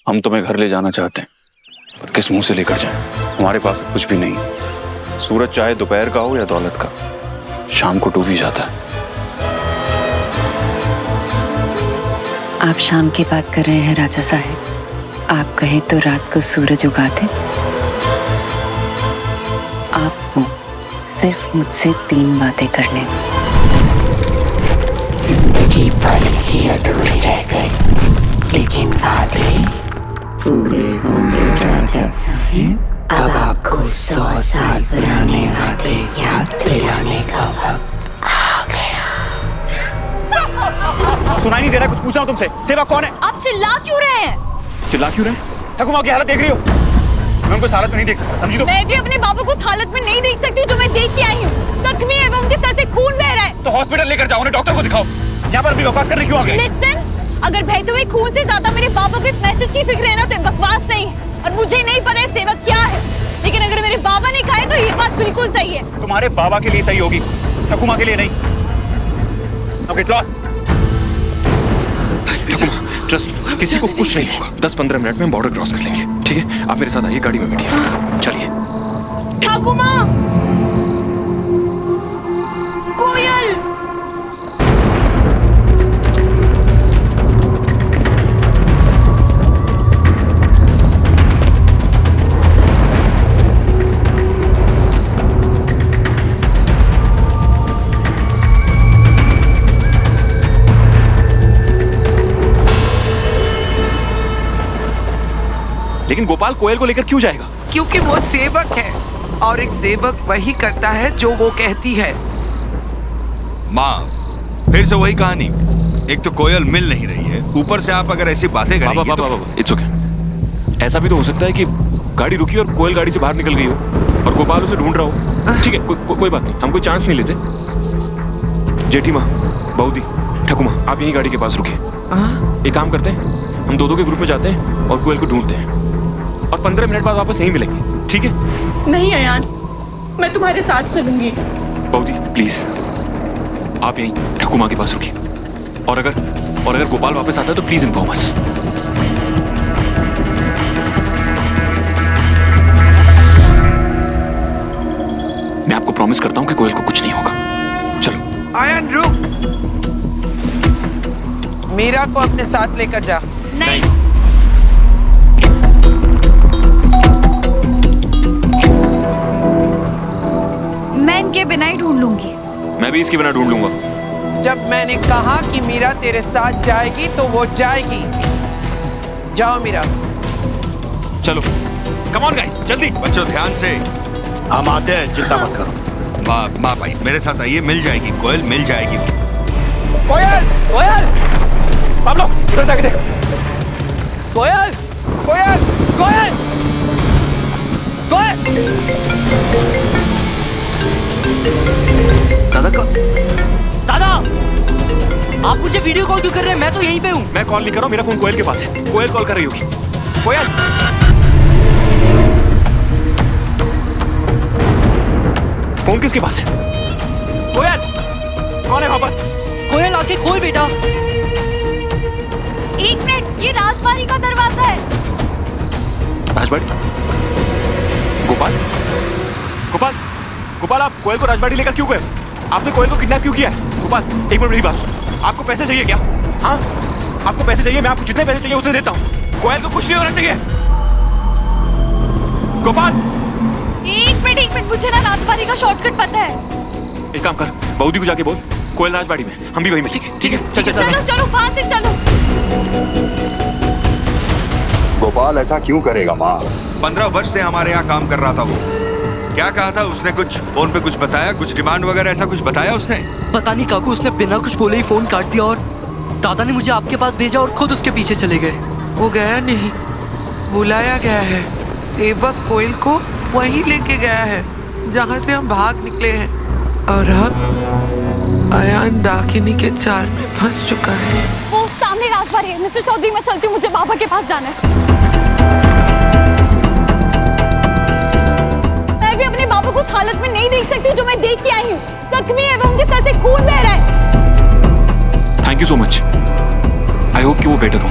हम तुम्हें घर ले जाना चाहते हैं, पर किस मुंह से लेकर जाएं? हमारे पास अब कुछ भी नहीं। सूरज चाहे दोपहर का हो या दौलत का, शाम को डूब ही जाता है। आप शाम की बात कर रहे हैं राजा साहब। आप कहें तो रात को सूरज उगा दे। आपको सिर्फ मुझसे 3 बातें करने। जिंदगी भर ही अधूरी रह गई, लेकिन वादे पूरे होंगे राजा साहब। अब आपको 100 साल पुराने वादे याद दिलाने का वक्त आ गया। सुनाई नहीं दे रहा? कुछ पूछा हूं तुमसे। सेवा कौन है? आप चिल्ला क्यों रहे हैं? चिल्ला क्यों रहे? ठकुमा की हालत देख रही हो? मैं उनको इस हालत में नहीं देख सकता, समझी? तो मैं भी अपने बाबू को उस हालत में नहीं देख सकती हूँ जो मैं देख के आई हूँ। जख्मी है, उनके सर से खून बह रहा है। तो हॉस्पिटल लेकर जाओ, उन्हें डॉक्टर को दिखाओ। यहाँ पर अपनी बकवास करने क्यों आ गए? लिसन, अगर बहते हुए खून से ज्यादा मेरे बाबा को इस मैसेज की फिक्र है ना, तो बकवास नहीं है। और मुझे नहीं पता है सेवक क्या है, लेकिन अगर मेरे बाबा ने कहा है तो ये बात बिल्कुल सही है। तुम्हारे बाबा के लिए सही होगी, ठकुमा के लिए नहीं। ओके, ट्रस्ट, किसी को कुछ नहीं होगा। 10-15 मिनट में हम बॉर्डर क्रॉस कर लेंगे, ठीक है? आप मेरे साथ आइए, गाड़ी में बैठिए। चलिए। ठाकुमा, कोयल, लेकिन गोपाल कोयल को लेकर क्यों जाएगा? क्योंकि वो सेवक है, और एक सेवक वही करता है जो वो कहती है। माँ, फिर से वही कहानी। एक तो कोयल मिल नहीं रही है, ऊपर से आप अगर ऐसी बातें करेंगे तो... इट्स ओके। ऐसा भी तो हो सकता है कि गाड़ी रुकी और कोयल गाड़ी से बाहर निकल गई हो और गोपाल उसे ढूंढ रहा हो। ठीक है, कोई बात नहीं, हम कोई चांस नहीं लेते। जेठी माँ, बऊदी, ठकुमा, आप यही गाड़ी के पास रुके। एक काम करते हैं, हम दो के ग्रुप में जाते हैं और कोयल को ढूंढते हैं, और 15 मिनट बाद वापस यहीं मिलेंगे, ठीक है? नहीं अयान, मैं तुम्हारे साथ चलूंगी। बऊदी, प्लीज आप यहीं ठकुमा के पास रुकिए, और अगर गोपाल वापस आता है तो प्लीज इन्फॉर्म अस। मैं आपको प्रॉमिस करता हूं कि कोयल को कुछ नहीं होगा। चलो। आयन रुक, मीरा को अपने साथ लेकर जा। नहीं। मैं इनके बिना ही ढूंढ लूंगी। मैं भी इसके बिना ढूंढ लूंगा। जब मैंने कहा कि मीरा तेरे साथ जाएगी तो वो जाएगी। जाओ मीरा। चलो, कम ऑन गाइस, जल्दी। बच्चों ध्यान से। हम आते हैं, चिंता मत करो। माँ भाई मेरे साथ आइए, मिल जाएगी कोयल, मिल जाएगी। कोयल, कोयल, पाब्लो, इधर जाके देख। कोयल, कोयल, कोयल, कोयल। दादा, आप मुझे वीडियो कॉल क्यों कर रहे हैं? मैं तो यहीं पे हूँ। मैं कॉल नहीं कर रहा हूँ, मेरा फोन कोयल के पास है। कोयल कॉल कर रही होगी। कोयल, फोन किसके पास है? कोयल, कौन है वहां पर? कोयल आके खोल बेटा। 1 मिनट, ये राजबाड़ी का दरवाजा है। राजबाड़ी? गोपाल, गोपाल, गोपाल, आप कोयल को राजबाड़ी लेकर क्यों गए? आपने कोयल को किडनैप क्यों किया है? गोपाल, एक मिनट मेरी बात सुनो। आपको पैसे चाहिए क्या? हाँ, आपको पैसे चाहिए? मैं आपको जितने पैसे चाहिए उतने देता हूँ। कोयल को कुछ नहीं होना चाहिए। गोपाल, एक मिनट, मुझे ना राजबाड़ी का शॉर्टकट पता है। एक काम कर, बऊदी को जाके बोल कोयल राजबाड़ी में, हम भी वहीं में। ठीक है, चल। चलो, वहां से चलो। गोपाल ऐसा क्यों करेगा माँ? 15 वर्ष से हमारे यहाँ काम कर रहा था वो। क्या कहा था उसने? कुछ फोन पे कुछ बताया? कुछ डिमांड वगैरह ऐसा कुछ बताया उसने? पता नहीं काकू, उसने बिना कुछ बोले ही फोन काट दिया और दादा ने मुझे आपके पास भेजा और खुद उसके पीछे चले गए। वो गया नहीं, बुलाया गया है। सेवक कोयल को वहीं लेके गया है जहाँ से हम भाग निकले हैं, और अब अयान डाकिनी के जाल में फंस चुका है। वो सामने राजबाड़ी है। मिस्टर चौधरी, मैं चलती हूँ, मुझे बाबा के पास जाना है। मैं भी अपने बाबा को उस हालत में नहीं देख सकती जो मैं देख के आई हूँ। जख्मी है, उनके सर से खून बह रहा है। Thank you so much. I hope कि वो बेटर हो।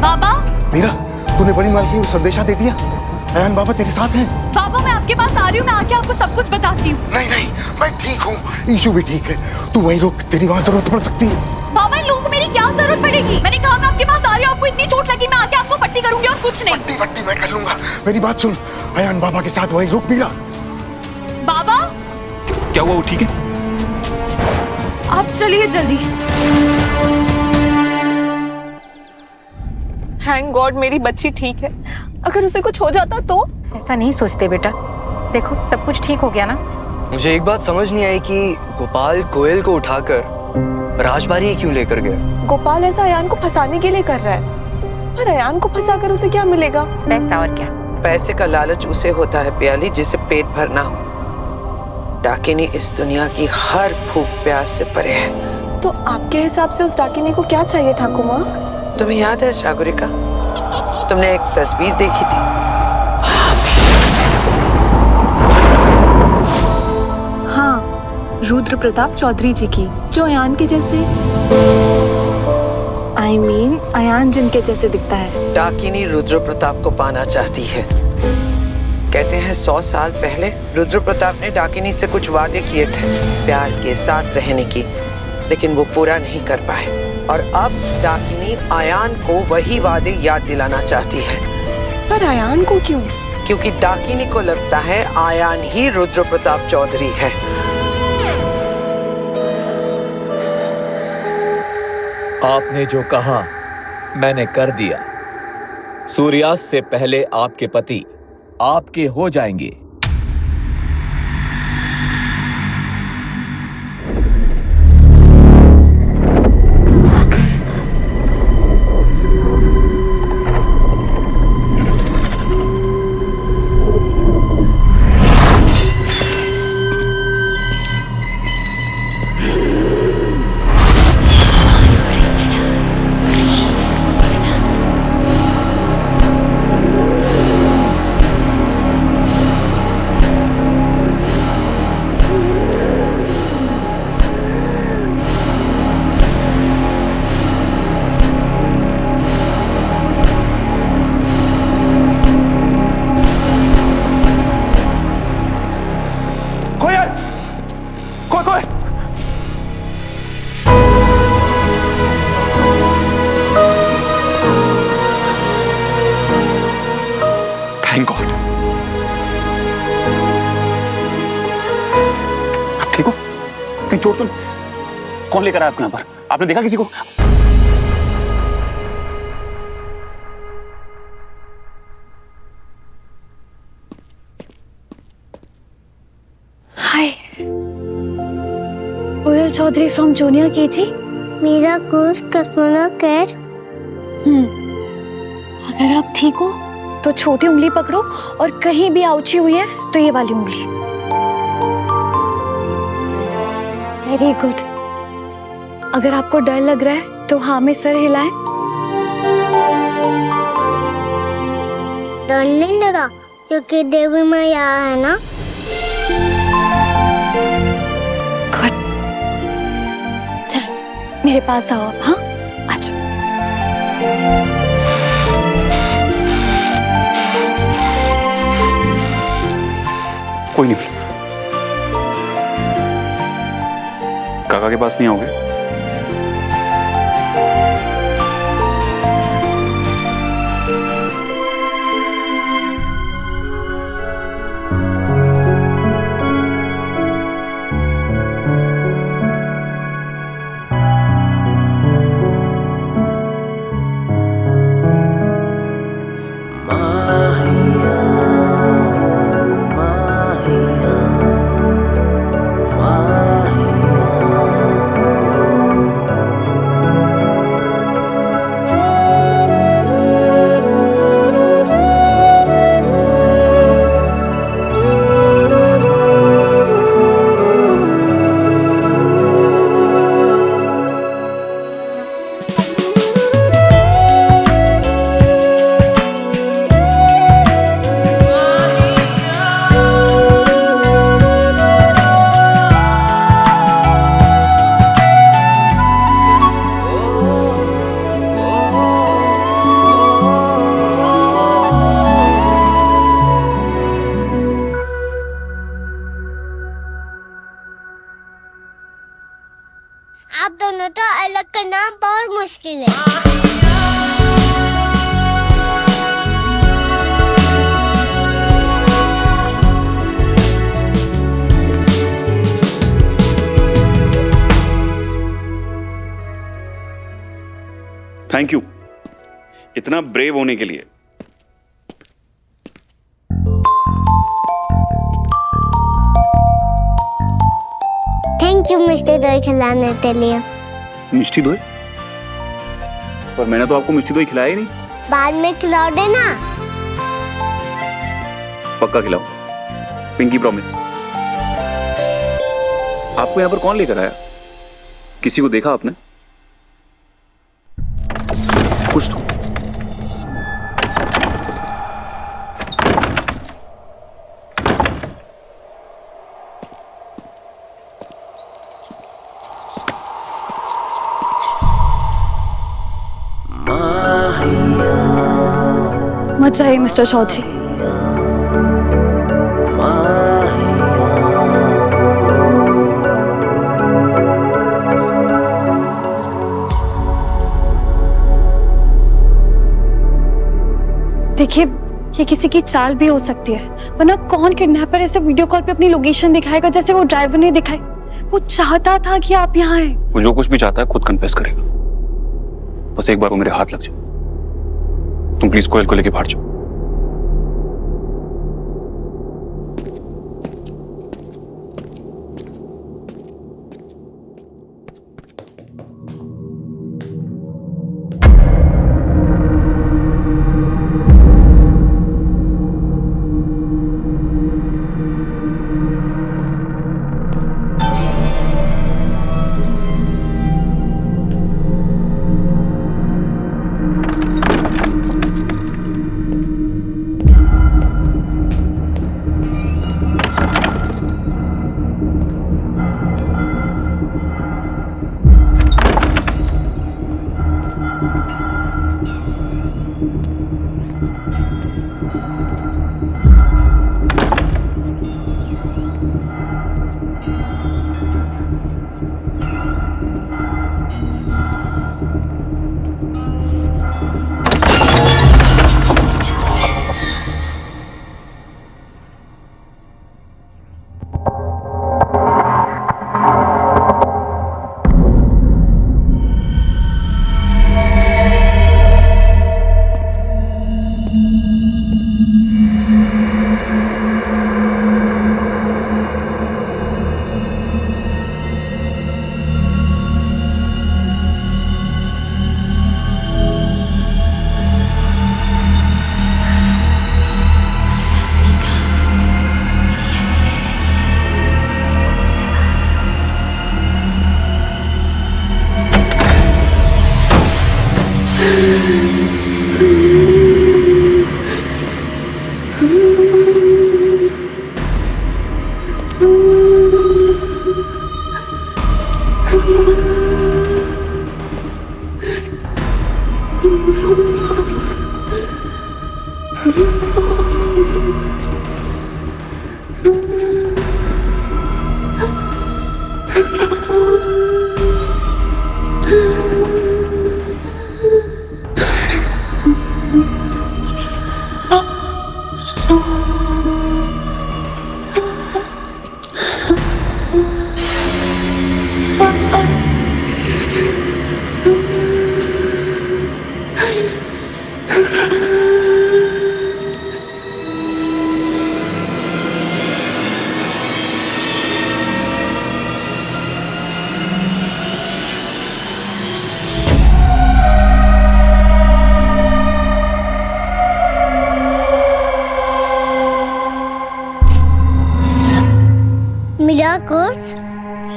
बाबा, मीरा, तूने बड़ी मालकिन को संदेशा दे दिया? अयान बाबा तेरे साथ हैं? बाबा मैं आपके पास आ रही हूँ, मैं आके आपको सब कुछ बताती हूँ। नहीं नहीं, मैं ठीक हूँ, ईशु भी ठीक है, तू वहीं रुक, तेरी वहाँ जरूरत पड़ सकती है। बाबा इन लोगों को मेरी क्या जरूरत पड़ेगी? मैंने कहा मैं आपके पास आ रही हूँ, आपको इतनी चोट लगी मैं आके आपको पट्टी करूंगी और कुछ नहीं। पट्टी वट्टी मैं कर लूंगा, मेरी बात सुन, अयान बाबा के साथ वहीं रुक मीरा। बाबा क्या हुआ, वो ठीक है? आप चलिए जल्दी। थैंक गॉड मेरी बच्ची ठीक है। अगर उसे कुछ हो जाता तो? ऐसा नहीं सोचते बेटा, देखो सब कुछ ठीक हो गया ना। मुझे एक बात समझ नहीं आई कि गोपाल कोयल को उठाकर राजबाड़ी क्यों लेकर गया? गोपाल ऐसा अयान को फंसाने के लिए कर रहा है, पर अयान को फंसाकर उसे क्या मिलेगा? पैसा और क्या। पैसे का लालच उसे होता है प्याली जिसे पेट भरना हो। डाकिनी इस दुनिया की हर भूख प्यास से परे है। तो आपके हिसाब से उस डाकिनी को क्या चाहिए ठाकुर माँ? तुम्हें याद है सागरिका, तुमने एक तस्वीर देखी थी? हाँ, रुद्र प्रताप चौधरी जी की, जो अयान के जैसे अयान जिनके जैसे दिखता है। डाकिनी रुद्र प्रताप को पाना चाहती है। कहते हैं 100 साल पहले रुद्र प्रताप ने डाकिनी से कुछ वादे किए थे प्यार के साथ रहने की, लेकिन वो पूरा नहीं कर पाए। और अब डाकिनी अयान को वही वादे याद दिलाना चाहती है। पर अयान को क्यों? क्योंकि डाकिनी को लगता है अयान ही रुद्र प्रताप चौधरी है। आपने जो कहा मैंने कर दिया। सूर्यास्त से पहले आपके पति आपके हो जाएंगे। Thank God. आप ठीक हो? कहीं चोट तो? कौन लेकर आया आपको यहाँ पर? आपने देखा किसी को? हाय, कोयल चौधरी फ्रॉम जूनियर केजी। मेरा कोर्स कल्पना कैट। अगर आप ठीक हो तो छोटी उंगली पकड़ो और कहीं भी आउची हुई है तो ये वाली उंगली। Very good. अगर आपको डर लग रहा है तो हाँ में सर हिलाएं। डर नहीं लगा क्योंकि देवी माँ यहाँ है ना। गुड। चल मेरे पास आओ अब। हाँ आजा। कोई नहीं, काका के पास नहीं आओगे? बहुत मुश्किल है। थैंक यू इतना ब्रेव होने के लिए। थैंक यू मिस्टर दही खिलाने के लिए। मिष्टी दोई? पर मैंने तो आपको मिष्टी दोई खिलाया ही नहीं। बाद में खिलाओ देना। पक्का खिलाओ, पिंकी प्रॉमिस। आपको यहाँ पर कौन लेकर आया? किसी को देखा आपने? कुछ तो। मत जाइए मिस्टर चौधरी। देखिए, ये किसी की चाल भी हो सकती है, वरना कौन किडनैपर ऐसे वीडियो कॉल पे अपनी लोकेशन दिखाएगा जैसे वो ड्राइवर ने दिखाई? वो चाहता था कि आप यहाँ आए। वो जो कुछ भी चाहता है खुद कन्फेस करेगा। बस एक बार वो मेरे हाथ लग जाए। तुम प्लीज कोयल को लेके बाहर जाओ।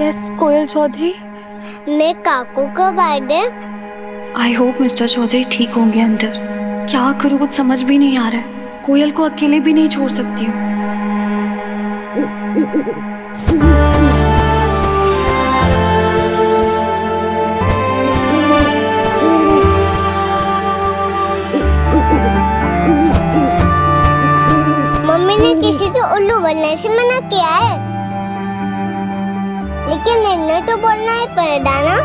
यस कोयल चौधरी। मैं काकू का birthday. I hope mister Chaudhary ठीक होंगे अंदर। क्या करूँ कुछ समझ भी नहीं आ रहा है। कोयल को अकेले भी नहीं छोड़ सकती हूँ। मम्मी ने किसी से उल्लू बनने से मना किया है, लेकिन इन्हें तो बोलना ही पड़ेगा ना।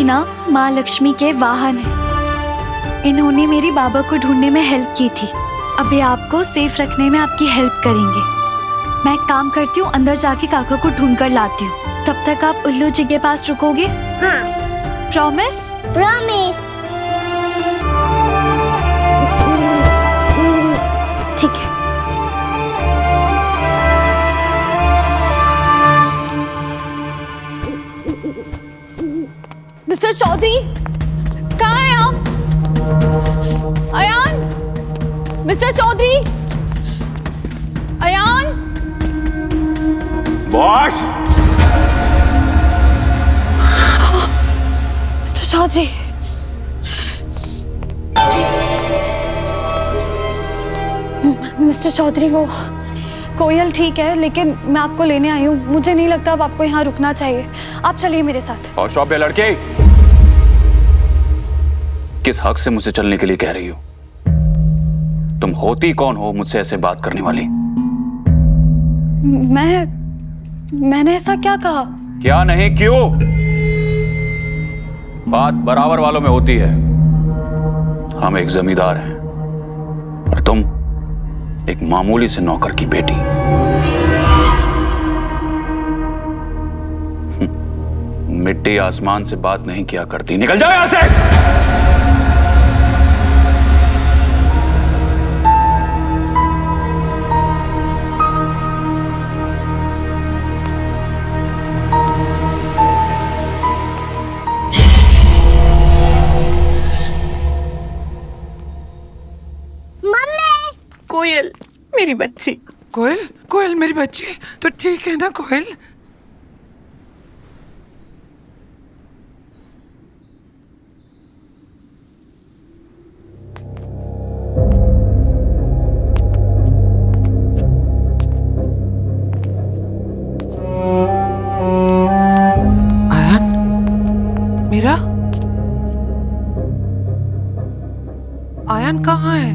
भी ना माँ लक्ष्मी के वाहन हैं। इन्होंने मेरी बाबा को ढूंढने में हेल्प की थी। अभी आपको सेफ रखने में आपकी हेल्प करेंगे। मैं एक काम करती हूँ, अंदर जाके काका को ढूंढ कर लाती हूँ। तब तक आप उल्लू जी के पास रुकोगे? हाँ। प्रॉमिस? प्रॉमिस। ठीक है। मिस्टर चौधरी, कहाँ हैं आप? Ayan, mister Chaudhary, Ayan. Boss, mister Chaudhary, mister Chaudhary, वो कोयल ठीक है, लेकिन मैं आपको लेने आई हूँ। मुझे नहीं लगता अब आपको यहाँ रुकना चाहिए। आप चलिए मेरे साथ। और शॉप पे लड़के, किस हक से मुझसे चलने के लिए कह रही हो? तुम होती कौन हो मुझसे ऐसे बात करने वाली? मैंने ऐसा क्या कहा? क्या नहीं, क्यों? बात बराबर वालों में होती है। हम एक जमींदार हैं और तुम एक मामूली से नौकर की बेटी। मिट्टी आसमान से बात नहीं किया करती। निकल जाओ यहां से। कोयल मेरी बच्ची। कोयल, कोयल मेरी बच्ची, तो ठीक है ना कोयल? आयन, मेरा आयन कहाँ है?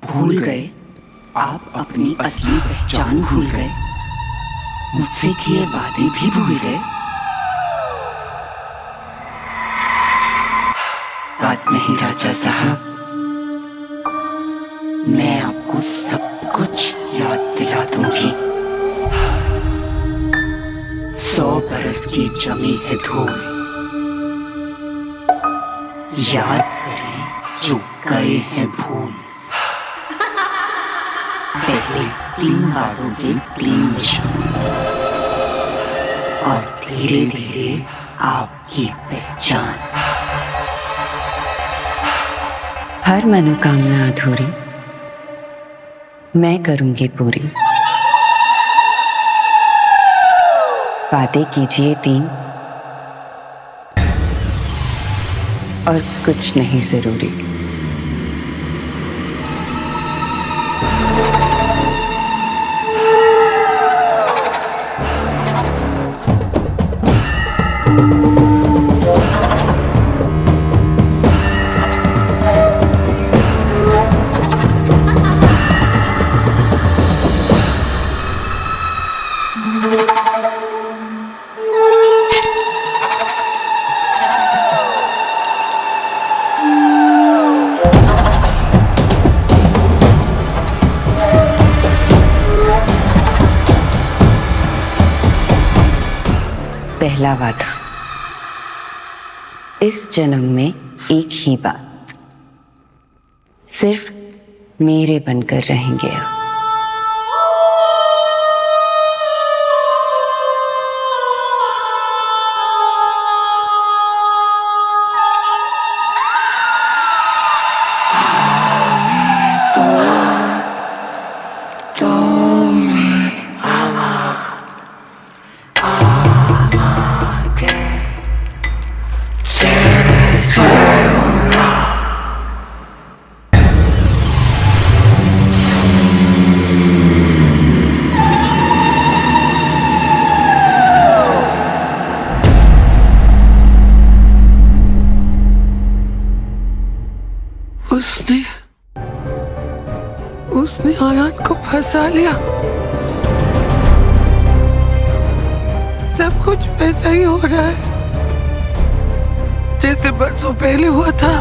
भूल गए? आप अपनी असली पहचान भूल गए? मुझसे किए वादे भी भूल गए? बात नहीं राजा साहब, मैं आपको सब कुछ याद दिला दूंगी। 100 बरस की जमी है धूल, याद करें जो गए हैं भूल। पहले 3 वादों के 3 निशान, और धीरे धीरे आपकी पहचान। हर मनोकामना अधूरी मैं करूंगी पूरी। वादे कीजिए 3, और कुछ नहीं जरूरी। पहला वादा, इस जन्म में एक ही बात, सिर्फ मेरे बनकर रहेंगे आप। उसने आयान को फंसा लिया। सब कुछ वैसा ही हो रहा है जैसे बरसों पहले हुआ था।